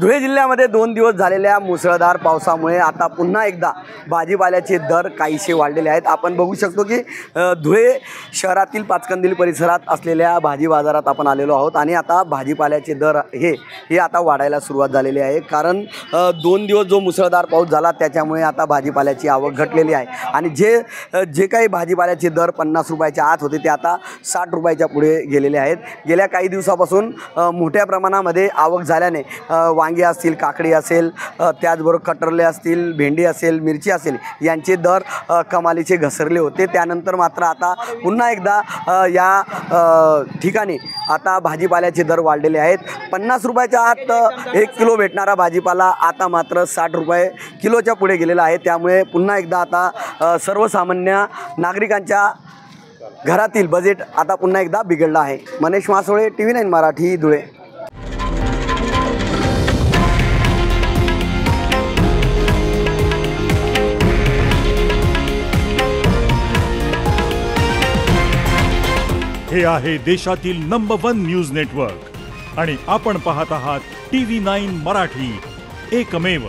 धुळे जिल्ह्यामध्ये 2 दिवस झालेल्या मुसळधार पावसामुळे आता पुन्हा एकदा भाजीपाल्याचे दर काहीसे वाढलेले आहेत। आपण बघू शकतो की धुळे शहरातील पाचकंदील परिसरात असलेल्या भाजी बाजारात आपण आलेलो आहोत आणि आता भाजीपाल्याचे दर हे आता वाढायला सुरुवात झालेली आहे। कारण 2 दिवस जो मुसळधार पाऊस झाला त्याच्यामुळे आता भाजीपाल्याची आवक घटलेली आहे आणि जे काही भाजीपाल्याचे दर 50 रुपयाच्या आत होते ते आता 60 रुपयाच्या पुढे गेलेले आहेत। गेल्या काही दिवसापासून मोठ्या प्रमाणामध्ये आवक झाल्याने वांगे असतील, काकडी असेल, त्याचबरोबर कटरले असतील, भेंडी असेल, मिरची असेल यांचे दर कमालीचे घसरले होते। त्यानंतर मात्र आता पुन्हा एकदा या ठिकाणी आता भाजीपाल्याचे दर वाढलेले आहेत। 50 रुपयाच्या आत 1 किलो भेटणारा भाजीपाला आता मात्र 60 रुपये किलोच्या पुढे गेलेला आहे। त्यामुळे पुन्हा एकदा आता सर्वसामान्य नागरिकांच्या घरातील बजेट आता पुन्हा एकदा बिघडलं आहे। मनीष मासोळे, TV9 मराठी, धुळे। हे आहे देशातील नंबर 1 न्यूज नेटवर्क आणि आपण पाहत आहात TV9 मराठी, एकमेव।